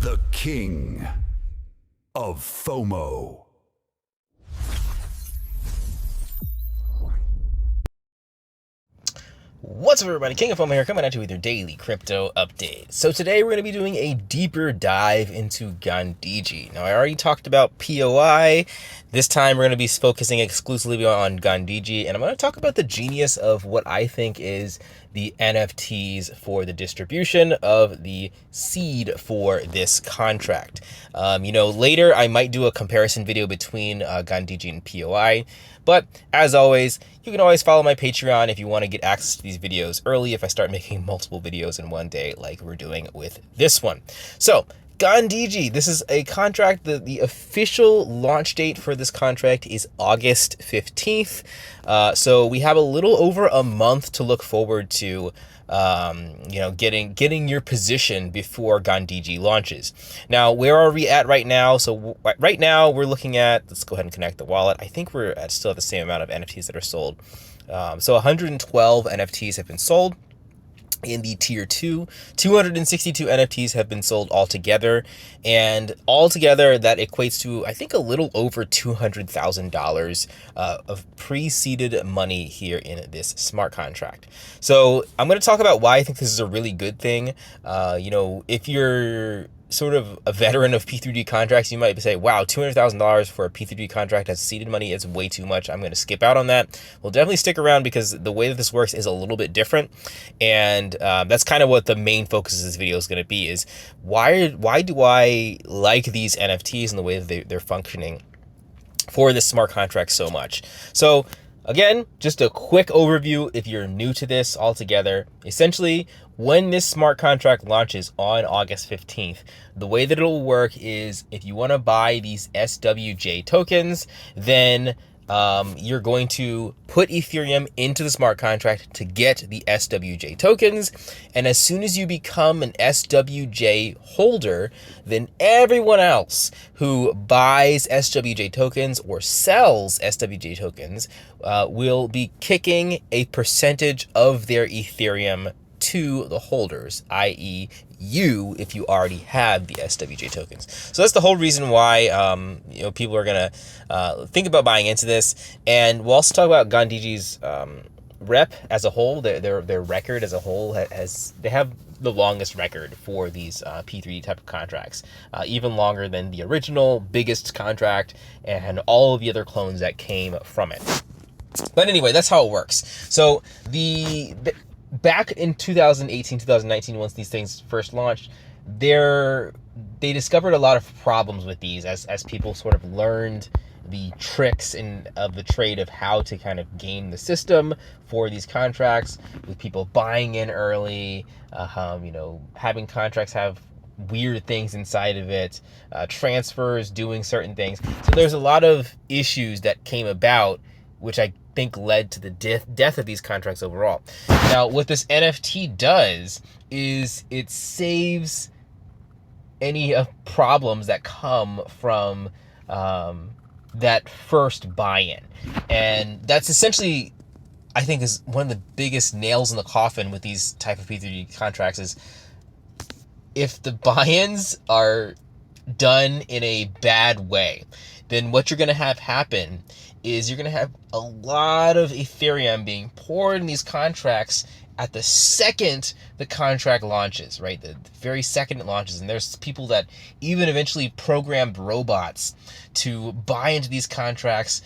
the king of Fomo. What's up, everybody? King of Fomo here, coming at you with your daily crypto update. So today we're going to be doing a deeper dive into Gandhiji. Now, I already talked about POI. This time we're going to be focusing exclusively on Gandhiji, and I'm going to talk about the genius of what I think is the NFTs for the distribution of the seed for this contract. Later I might do a comparison video between Gandhiji and POI. But as always, you can always follow my Patreon if you want to get access to these videos early if I start making multiple videos in one day like we're doing with this one. So, Gandhiji, this is a contract. The official launch date for this contract is August 15th. So we have a little over a month to look forward to getting your position before Gandhiji launches. Now, where are we at right now? So right now we're looking at, let's go ahead and connect the wallet. I think we're still at the same amount of NFTs that are sold. So 112 NFTs have been sold. In the tier 2, 262 NFTs have been sold altogether, and altogether that equates to, I think, a little over $200,000 of pre-seeded money here in this smart contract. So I'm going to talk about why I think this is a really good thing. If you're sort of a veteran of P3D contracts, you might say, wow, $200,000 for a P3D contract as seeded money is way too much. I'm going to skip out on that. We'll definitely stick around because the way that this works is a little bit different. And that's kind of what the main focus of this video is going to be, is why do I like these NFTs and the way that they're functioning for this smart contract so much. So again, just a quick overview if you're new to this altogether. Essentially, when this smart contract launches on August 15th, the way that it'll work is if you want to buy these SWJ tokens, then you're going to put Ethereum into the smart contract to get the SWJ tokens. And as soon as you become an SWJ holder, then everyone else who buys SWJ tokens or sells SWJ tokens will be kicking a percentage of their Ethereum to the holders, i.e. you, if you already have the SWJ tokens. So that's the whole reason why people are gonna think about buying into this. And we'll also talk about Gandhiji's rep as a whole. Their record as a whole they have the longest record for these P3D type of contracts, even longer than the original biggest contract and all of the other clones that came from it. But anyway, that's how it works. So back in 2018, 2019, once these things first launched, they discovered a lot of problems with these as people sort of learned the tricks of the trade of how to kind of game the system for these contracts, with people buying in early, having contracts have weird things inside of it, transfers, doing certain things. So there's a lot of issues that came about, which I think led to the death of these contracts overall. Now, what this NFT does is it saves any problems that come from that first buy-in. And that's essentially, I think, is one of the biggest nails in the coffin with these type of P3D contracts, is if the buy-ins are done in a bad way, then what you're going to have happen is you're going to have a lot of Ethereum being poured in these contracts at the second the contract launches, right? The very second it launches. And there's people that even eventually programmed robots to buy into these contracts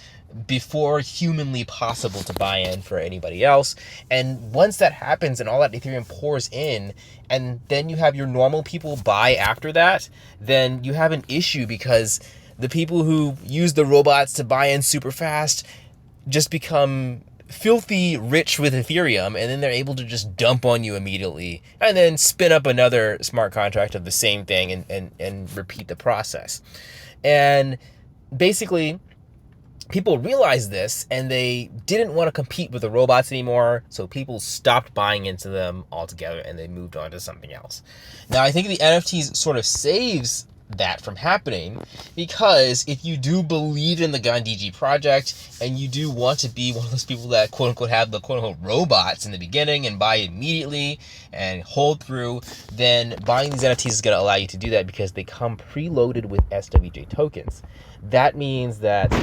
before humanly possible to buy in for anybody else. And once that happens and all that Ethereum pours in, and then you have your normal people buy after that, then you have an issue, because the people who use the robots to buy in super fast just become filthy rich with Ethereum, and then they're able to just dump on you immediately and then spin up another smart contract of the same thing and repeat the process. And basically, people realized this and they didn't want to compete with the robots anymore, so people stopped buying into them altogether and they moved on to something else. Now, I think the NFTs sort of saves that from happening, because if you do believe in the Gandhiji project and you do want to be one of those people that quote unquote have the quote unquote robots in the beginning and buy immediately and hold through, then buying these NFTs is going to allow you to do that because they come preloaded with SWJ tokens. That means that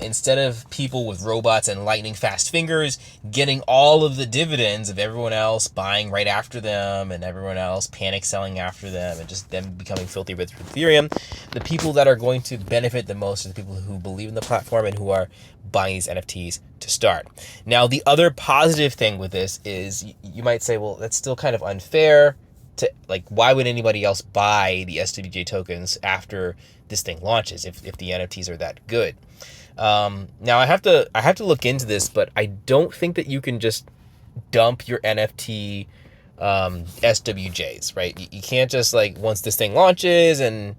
instead of people with robots and lightning fast fingers getting all of the dividends of everyone else buying right after them and everyone else panic selling after them and just them becoming filthy rich with Ethereum, the people that are going to benefit the most are the people who believe in the platform and who are buying these NFTs to start. Now, the other positive thing with this is you might say, well, that's still kind of unfair. Like, why would anybody else buy the SWJ tokens after this thing launches if the NFTs are that good? Now I have to look into this, but I don't think that you can just dump your NFT SWJs, right? You can't just, like, once this thing launches and a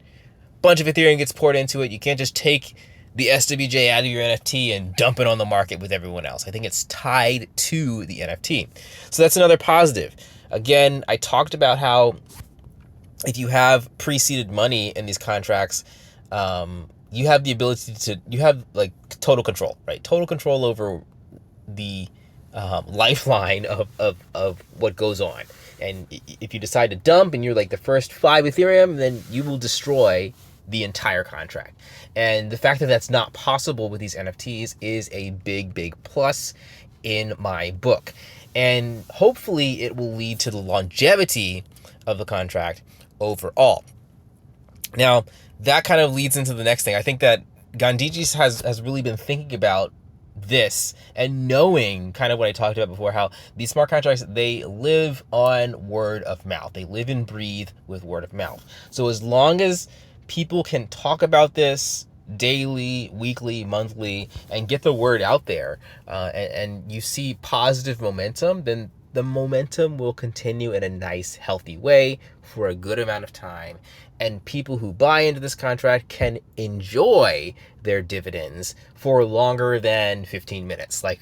bunch of Ethereum gets poured into it, you can't just take the SWJ out of your NFT and dump it on the market with everyone else. I think it's tied to the NFT. So that's another positive. Again, I talked about how if you have pre-seeded money in these contracts, you have the ability to, you have like total control, right? Total control over the lifeline of what goes on. And if you decide to dump and you're like the first 5 Ethereum, then you will destroy the entire contract. And the fact that that's not possible with these NFTs is a big, big plus in my book. And hopefully it will lead to the longevity of the contract overall. Now, that kind of leads into the next thing. I think that Gandhiji has really been thinking about this and knowing kind of what I talked about before, how these smart contracts, they live on word of mouth. They live and breathe with word of mouth. So as long as people can talk about this daily, weekly, monthly, and get the word out there, and you see positive momentum, then the momentum will continue in a nice, healthy way for a good amount of time. And people who buy into this contract can enjoy their dividends for longer than 15 minutes, like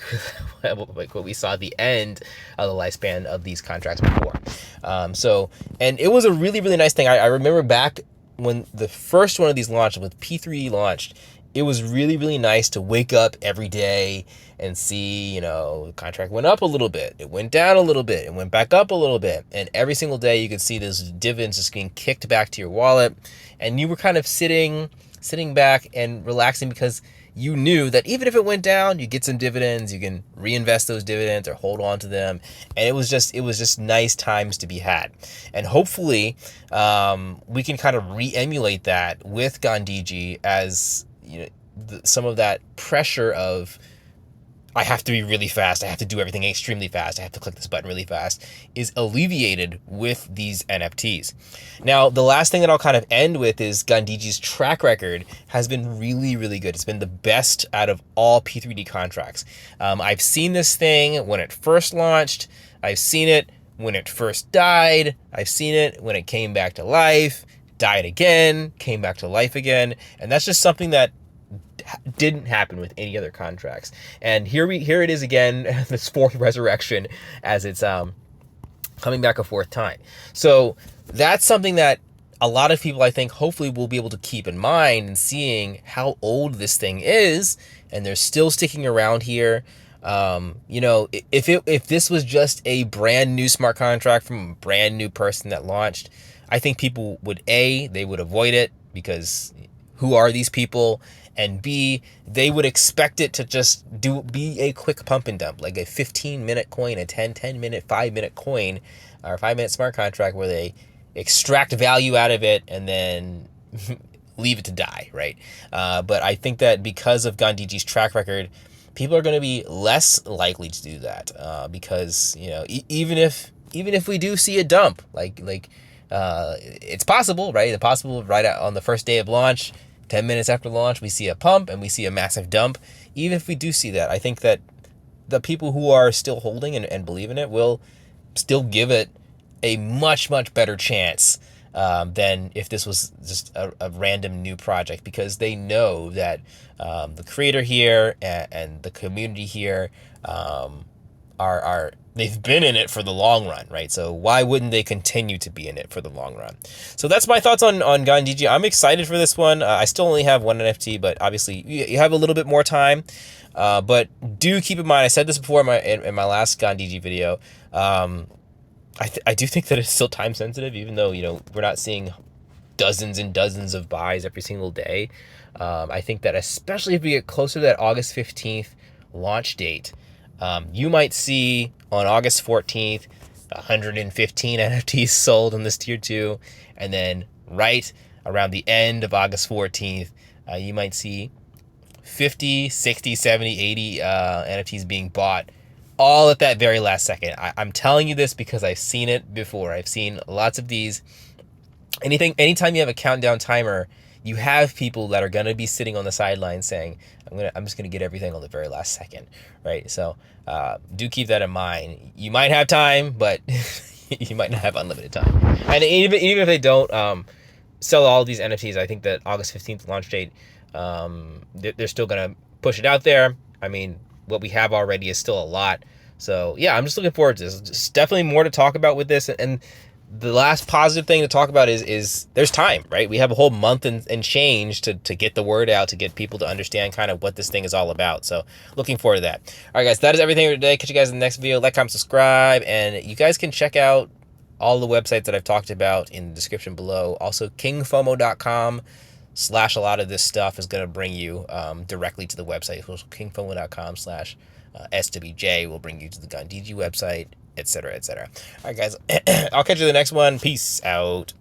what we saw at the end of the lifespan of these contracts before. And it was a really, really nice thing. I remember back when the first one of these launched, with P3 launched, it was really, really nice to wake up every day and see, the contract went up a little bit, it went down a little bit, it went back up a little bit. And every single day you could see those dividends just being kicked back to your wallet. And you were kind of sitting back and relaxing because you knew that even if it went down, you get some dividends, you can reinvest those dividends or hold on to them. And it was just nice times to be had. And hopefully we can kind of re-emulate that with Gandhiji, as some of that pressure of, I have to be really fast, I have to do everything extremely fast, I have to click this button really fast, is alleviated with these NFTs. Now, the last thing that I'll kind of end with is Gandhiji's track record has been really, really good. It's been the best out of all P3D contracts. I've seen this thing when it first launched, I've seen it when it first died, I've seen it when it came back to life, died again, came back to life again, and that's just something that didn't happen with any other contracts. And here it is again, this fourth resurrection, as it's coming back a fourth time. So that's something that a lot of people, I think, hopefully will be able to keep in mind, and seeing how old this thing is, and they're still sticking around here. If this was just a brand new smart contract from a brand new person that launched, I think people would, they would avoid it because who are these people? And B, they would expect it to just be a quick pump and dump, like a 15-minute coin, a 10-minute, 5-minute coin, or 5-minute smart contract where they extract value out of it and then leave it to die, right? But I think that because of Gandhiji's track record, people are going to be less likely to do that, because even if we do see a dump, like it's possible, right? It's possible right on the first day of launch. 10 minutes after launch, we see a pump and we see a massive dump. Even if we do see that, I think that the people who are still holding and believe in it will still give it a much, much better chance than if this was just a random new project, because they know that the creator here and the community here they've been in it for the long run, right? So why wouldn't they continue to be in it for the long run? So that's my thoughts on Gandhiji. I'm excited for this one. I still only have one NFT, but obviously you have a little bit more time. But do keep in mind, I said this before in my last Gandhiji video. I do think that it's still time sensitive, even though, you know, we're not seeing dozens and dozens of buys every single day. I think that especially if we get closer to that August 15th launch date, you might see on August 14th 115 NFTs sold in this tier 2, and then right around the end of August 14th, you might see 50, 60, 70, 80 NFTs being bought all at that very last second. I'm telling you this because I've seen it before. I've seen lots of these. Anytime you have a countdown timer, you have people that are going to be sitting on the sidelines saying, I'm just going to get everything on the very last second, right? So do keep that in mind. You might have time, but you might not have unlimited time. And even if they don't sell all these NFTs, I think that August 15th launch date, they're still going to push it out there. I mean, what we have already is still a lot. So yeah, I'm just looking forward to this. Just definitely more to talk about with this. And the last positive thing to talk about is there's time, right? We have a whole month and change to get the word out, to get people to understand kind of what this thing is all about. So looking forward to that. All right, guys, that is everything for today. Catch you guys in the next video. Like, comment, subscribe, and you guys can check out all the websites that I've talked about in the description below. Also, kingfomo.com/ a lot of this stuff is going to bring you directly to the website. So kingfomo.com/ SWJ will bring you to the Gandhiji website, etc., etc. All right, guys, I'll catch you in the next one. Peace out.